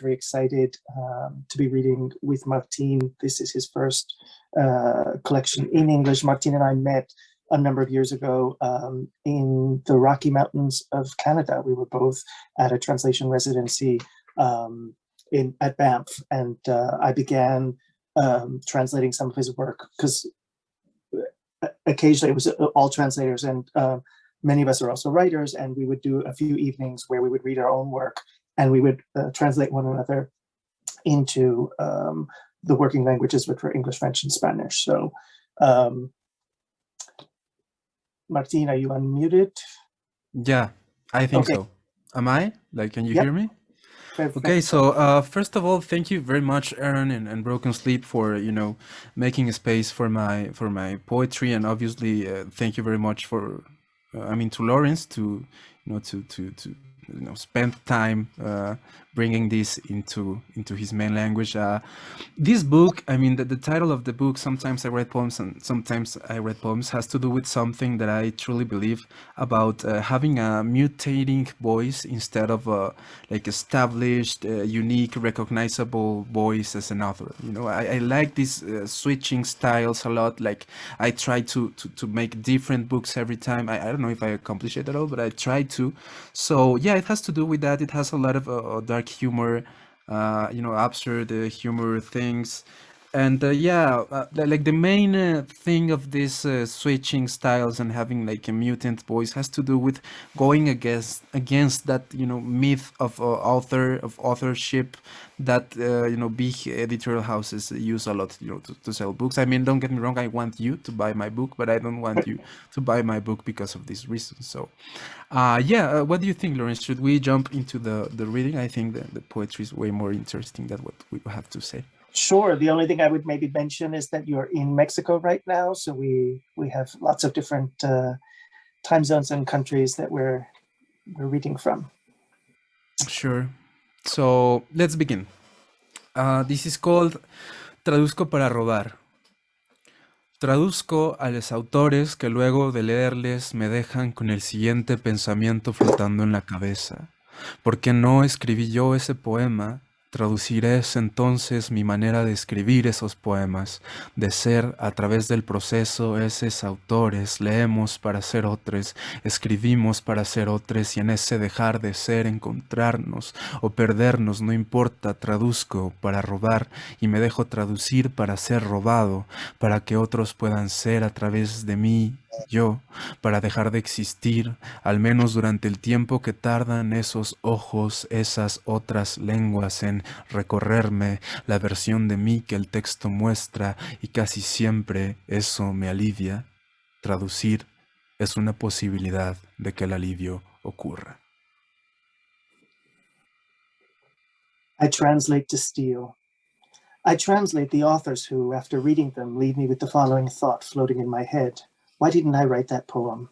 very excited to be reading with Martin. This is his first collection in English. Martin and I met a number of years ago in the Rocky Mountains of Canada. We were both at a translation residency at Banff, and I began translating some of his work, because occasionally it was all translators, and many of us are also writers, and we would do a few evenings where we would read our own work, and we would translate one another into the working languages, which were English, French, and Spanish. So Martin, are you unmuted? Yeah, I think Okay. so. Am I? Like, can you Yep. hear me? Perfect. Okay, so first of all, thank you very much, Aaron and Broken Sleep, for making a space for my poetry, and obviously thank you very much for to Lawrence to spend time bringing this into his main language. This book, the title of the book, Sometimes I Write Poems and Sometimes I Read Poems, has to do with something that I truly believe about, having a mutating voice instead of like established, unique, recognizable voice as an author. I like these switching styles a lot. Like, I try to make different books every time. I don't know if I accomplish it at all, but I try to. So yeah, it has to do with that. It has a lot of dark humor, absurd humor things. And like the main thing of this switching styles and having like a mutant voice has to do with going against that myth of authorship that big editorial houses use a lot to sell books. Don't get me wrong, I want you to buy my book, but I don't want you to buy my book because of this reason. So what do you think, Lawrence? Should we jump into the reading? I think the poetry is way more interesting than what we have to say. Sure. The only thing I would maybe mention is that you're in Mexico right now, so we have lots of different time zones and countries that we're reading from. Sure. So let's begin. This is called Traduzco para robar. Traduzco a los autores que luego de leerles me dejan con el siguiente pensamiento flotando en la cabeza. ¿Por qué no escribí yo ese poema? Traduciré entonces mi manera de escribir esos poemas, de ser a través del proceso esos autores, leemos para ser otros, escribimos para ser otros, y en ese dejar de ser encontrarnos o perdernos, no importa, traduzco para robar y me dejo traducir para ser robado, para que otros puedan ser a través de mí, yo, para dejar de existir, al menos durante el tiempo que tardan esos ojos, esas otras lenguas en recorrerme, la versión de mí que el texto muestra, y casi siempre eso me alivia. Traducir es una posibilidad de que el alivio ocurra. I translate to steal. I translate the authors who, after reading them, leave me with the following thought floating in my head. Why didn't I write that poem?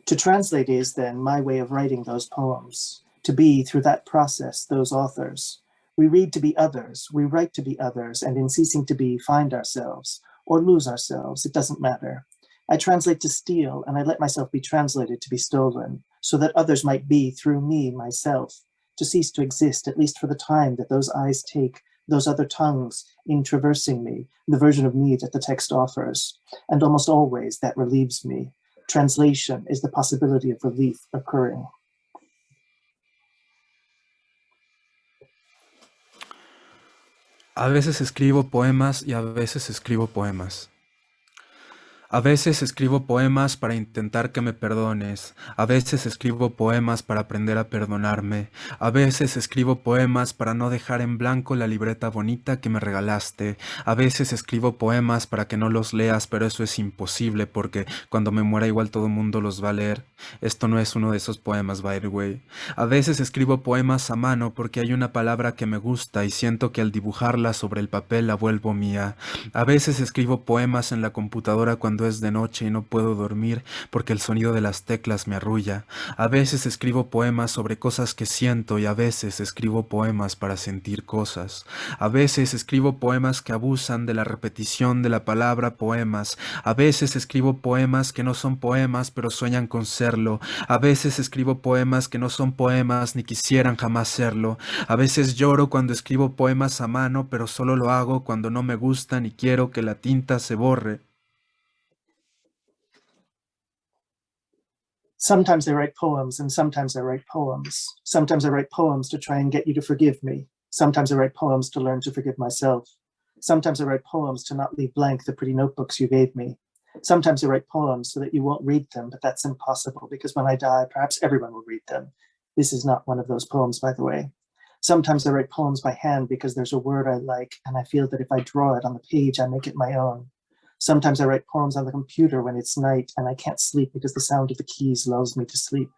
To translate is, then, my way of writing those poems. To be, through that process, those authors. We read to be others, we write to be others, and in ceasing to be, find ourselves, or lose ourselves, it doesn't matter. I translate to steal, and I let myself be translated to be stolen, so that others might be, through me, myself, to cease to exist, at least for the time that those eyes take, those other tongues in traversing me, the version of me that the text offers. And almost always that relieves me. Translation is the possibility of relief occurring. A veces escribo poemas y a veces escribo poemas. A veces escribo poemas para intentar que me perdones, a veces escribo poemas para aprender a perdonarme, a veces escribo poemas para no dejar en blanco la libreta bonita que me regalaste, a veces escribo poemas para que no los leas, pero eso es imposible porque cuando me muera igual todo el mundo los va a leer. Esto no es uno de esos poemas, by the way. A veces escribo poemas a mano porque hay una palabra que me gusta y siento que al dibujarla sobre el papel la vuelvo mía. A veces escribo poemas en la computadora cuando cuando es de noche y no puedo dormir porque el sonido de las teclas me arrulla. A veces escribo poemas sobre cosas que siento y a veces escribo poemas para sentir cosas. A veces escribo poemas que abusan de la repetición de la palabra poemas. A veces escribo poemas que no son poemas pero sueñan con serlo. A veces escribo poemas que no son poemas ni quisieran jamás serlo. A veces lloro cuando escribo poemas a mano, pero solo lo hago cuando no me gustan y quiero que la tinta se borre. Sometimes I write poems and sometimes I write poems. Sometimes I write poems to try and get you to forgive me. Sometimes I write poems to learn to forgive myself. Sometimes I write poems to not leave blank the pretty notebooks you gave me. Sometimes I write poems so that you won't read them, but that's impossible because when I die, perhaps everyone will read them. This is not one of those poems, by the way. Sometimes I write poems by hand because there's a word I like and I feel that if I draw it on the page, I make it my own. Sometimes I write poems on the computer when it's night and I can't sleep because the sound of the keys lulls me to sleep.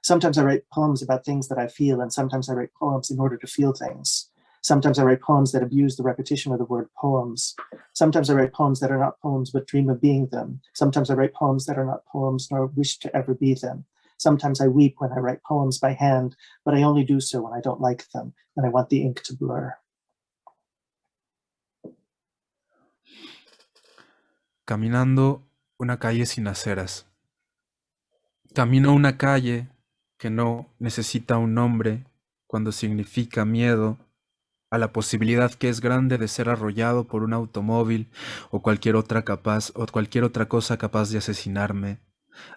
Sometimes I write poems about things that I feel, and sometimes I write poems in order to feel things. Sometimes I write poems that abuse the repetition of the word poems. Sometimes I write poems that are not poems but dream of being them. Sometimes I write poems that are not poems nor wish to ever be them. Sometimes I weep when I write poems by hand, but I only do so when I don't like them and I want the ink to blur. Caminando una calle sin aceras. Camino una calle que no necesita un nombre cuando significa miedo a la posibilidad que es grande de ser arrollado por un automóvil o cualquier otra cosa capaz de asesinarme.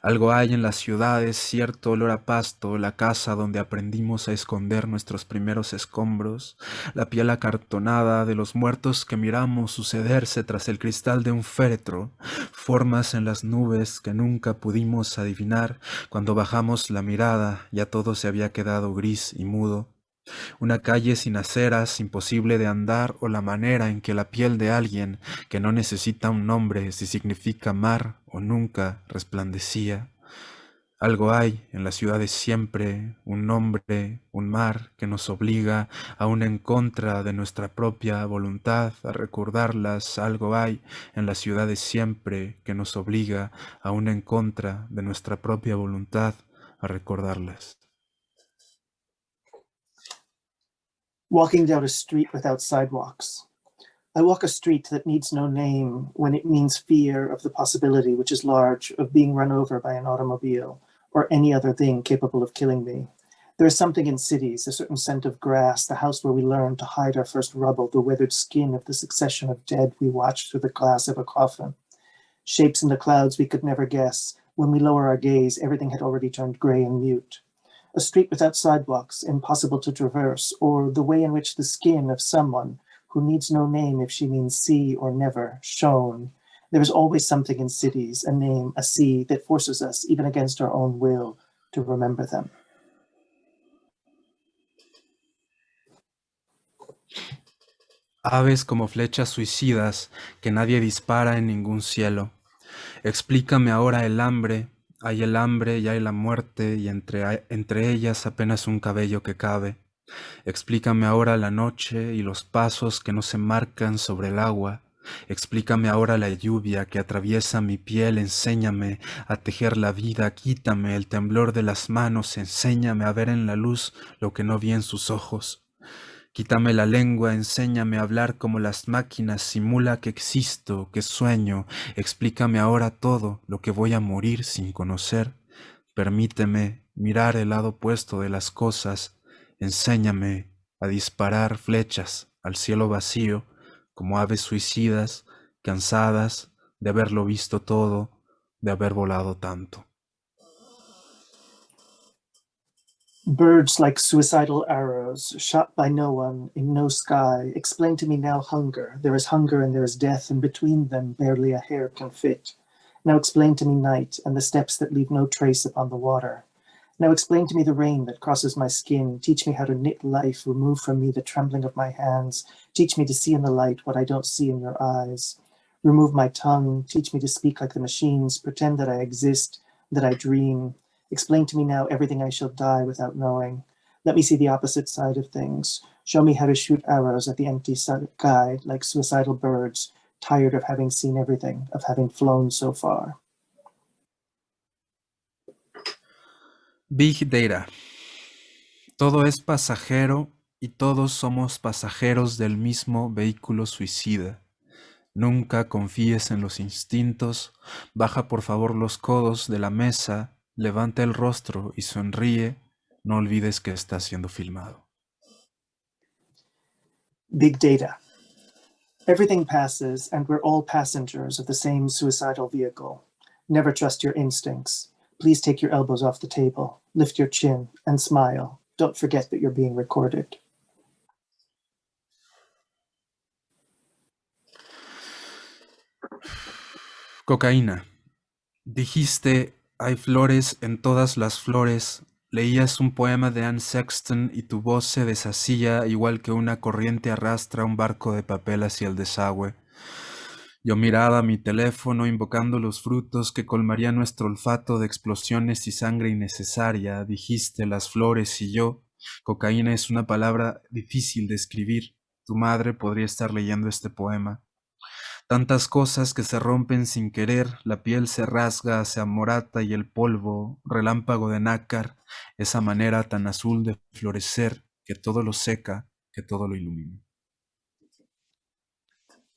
Algo hay en las ciudades, cierto olor a pasto, la casa donde aprendimos a esconder nuestros primeros escombros, la piel acartonada de los muertos que miramos sucederse tras el cristal de un féretro, formas en las nubes que nunca pudimos adivinar cuando bajamos la mirada, ya todo se había quedado gris y mudo. Una calle sin aceras, imposible de andar, o la manera en que la piel de alguien que no necesita un nombre si significa mar o nunca resplandecía. Algo hay en las ciudades siempre, un nombre, un mar que nos obliga, aún en contra de nuestra propia voluntad, a recordarlas. Algo hay en las ciudades siempre que nos obliga, aún en contra de nuestra propia voluntad, a recordarlas. Walking down a street without sidewalks. I walk a street that needs no name when it means fear of the possibility, which is large, of being run over by an automobile or any other thing capable of killing me. There is something in cities, a certain scent of grass, the house where we learned to hide our first rubble, the weathered skin of the succession of dead we watched through the glass of a coffin. Shapes in the clouds we could never guess. When we lower our gaze, everything had already turned gray and mute. A street without sidewalks, impossible to traverse, or the way in which the skin of someone who needs no name if she means see or never, shown. There is always something in cities, a name, a sea, that forces us, even against our own will, to remember them. Aves como flechas suicidas que nadie dispara en ningún cielo. Explícame ahora el hambre. Hay el hambre y hay la muerte y entre ellas apenas un cabello que cabe. Explícame ahora la noche y los pasos que no se marcan sobre el agua. Explícame ahora la lluvia que atraviesa mi piel, enséñame a tejer la vida, quítame el temblor de las manos, enséñame a ver en la luz lo que no vi en sus ojos. Quítame la lengua, enséñame a hablar como las máquinas, simula que existo, que sueño, explícame ahora todo lo que voy a morir sin conocer. Permíteme mirar el lado opuesto de las cosas, enséñame a disparar flechas al cielo vacío, como aves suicidas, cansadas de haberlo visto todo, de haber volado tanto. Birds like suicidal arrows, shot by no one, in no sky, explain to me now hunger. There is hunger and there is death, and between them barely a hair can fit. Now explain to me night, and the steps that leave no trace upon the water. Now explain to me the rain that crosses my skin. Teach me how to knit life, remove from me the trembling of my hands. Teach me to see in the light what I don't see in your eyes. Remove my tongue, teach me to speak like the machines, pretend that I exist, that I dream. Explain to me now everything I shall die without knowing. Let me see the opposite side of things. Show me how to shoot arrows at the empty sky like suicidal birds. tired of having seen everything, of having flown so far. Big Data. Todo es pasajero y todos somos pasajeros del mismo vehículo suicida. Nunca confíes en los instintos, baja por favor los codos de la mesa, levanta el rostro y sonríe, no olvides que está siendo filmado. Big data. Everything passes and we're all passengers of the same suicidal vehicle. Never trust your instincts. Please take your elbows off the table, lift your chin and smile. Don't forget that you're being recorded. Cocaína. Dijiste, hay flores en todas las flores. Leías un poema de Anne Sexton y tu voz se deshacía igual que una corriente arrastra un barco de papel hacia el desagüe. Yo miraba mi teléfono invocando los frutos que colmarían nuestro olfato de explosiones y sangre innecesaria. Dijiste las flores y yo. Cocaína es una palabra difícil de escribir. Tu madre podría estar leyendo este poema. Tantas cosas que se rompen sin querer, la piel se rasga, se amorata y el polvo, relámpago de nácar, esa manera tan azul de florecer, que todo lo seca, que todo lo ilumina.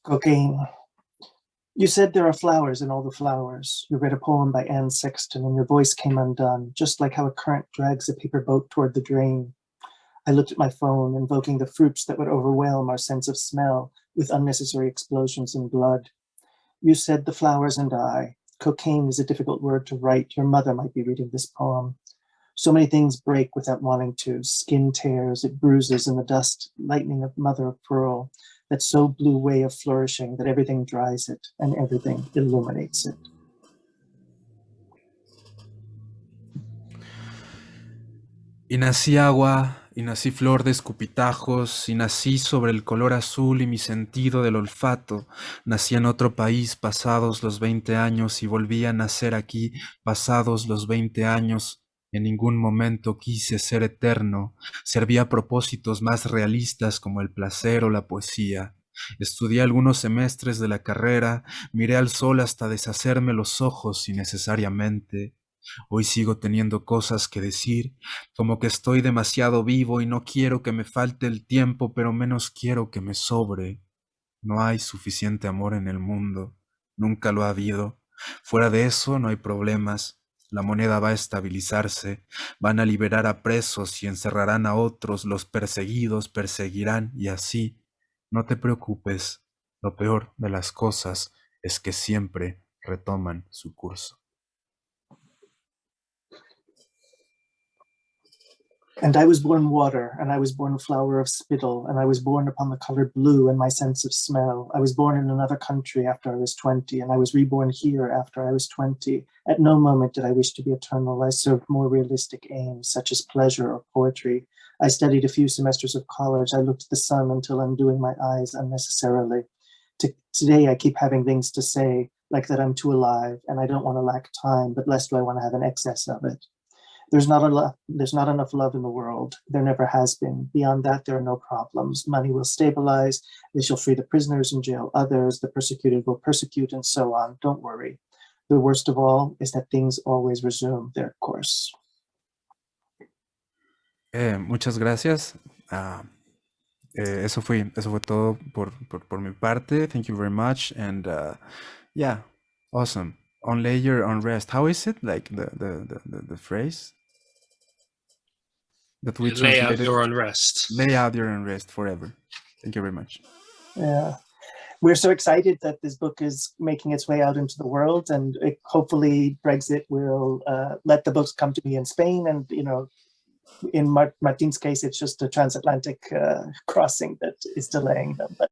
Cocaine. You said there are flowers in all the flowers. You read a poem by Anne Sexton and your voice came undone, just like how a current drags a paper boat toward the drain. I looked at my phone, invoking the fruits that would overwhelm our sense of smell with unnecessary explosions in blood. You said the flowers and I. Cocaine is a difficult word to write. Your mother might be reading this poem. So many things break without wanting to. Skin tears, it bruises in the dust, lightning of mother of pearl, that so blue way of flourishing that everything dries it and everything illuminates it. Y nací agua, y nací flor de escupitajos, y nací sobre el color azul y mi sentido del olfato. Nací en otro país pasados los 20 años y volví a nacer aquí pasados los 20 años. En ningún momento quise ser eterno. Serví a propósitos más realistas como el placer o la poesía. Estudié algunos semestres de la carrera, miré al sol hasta deshacerme los ojos innecesariamente. Hoy sigo teniendo cosas que decir, como que estoy demasiado vivo y no quiero que me falte el tiempo, pero menos quiero que me sobre. No hay suficiente amor en el mundo, nunca lo ha habido. Fuera de eso no hay problemas. La moneda va a estabilizarse, van a liberar a presos y encerrarán a otros, los perseguidos perseguirán y así. No te preocupes, lo peor de las cosas es que siempre retoman su curso. And I was born water, and I was born flower of spittle, and I was born upon the color blue and my sense of smell. I was born in another country after I was 20, and I was reborn here after I was 20. At no moment did I wish to be eternal. I served more realistic aims, such as pleasure or poetry. I studied a few semesters of college. I looked at the sun until undoing my eyes unnecessarily. Today I keep having things to say, like that I'm too alive, and I don't want to lack time, but less do I want to have an excess of it. There's not enough love in the world. There never has been. Beyond that, there are no problems. Money will stabilize. They shall free the prisoners and jail others. The persecuted will persecute and so on. Don't worry. The worst of all is that things always resume their course. Muchas gracias. Eso fue todo por mi parte. Thank you very much. And yeah, awesome. On layer, on rest. How is it? Like the phrase that we lay translated? out your unrest. Lay out your unrest forever. Thank you very much. Yeah. We're so excited that this book is making its way out into the world, and hopefully Brexit will let the books come to me in Spain. And, you know, in Martin's case, it's just a transatlantic crossing that is delaying them. But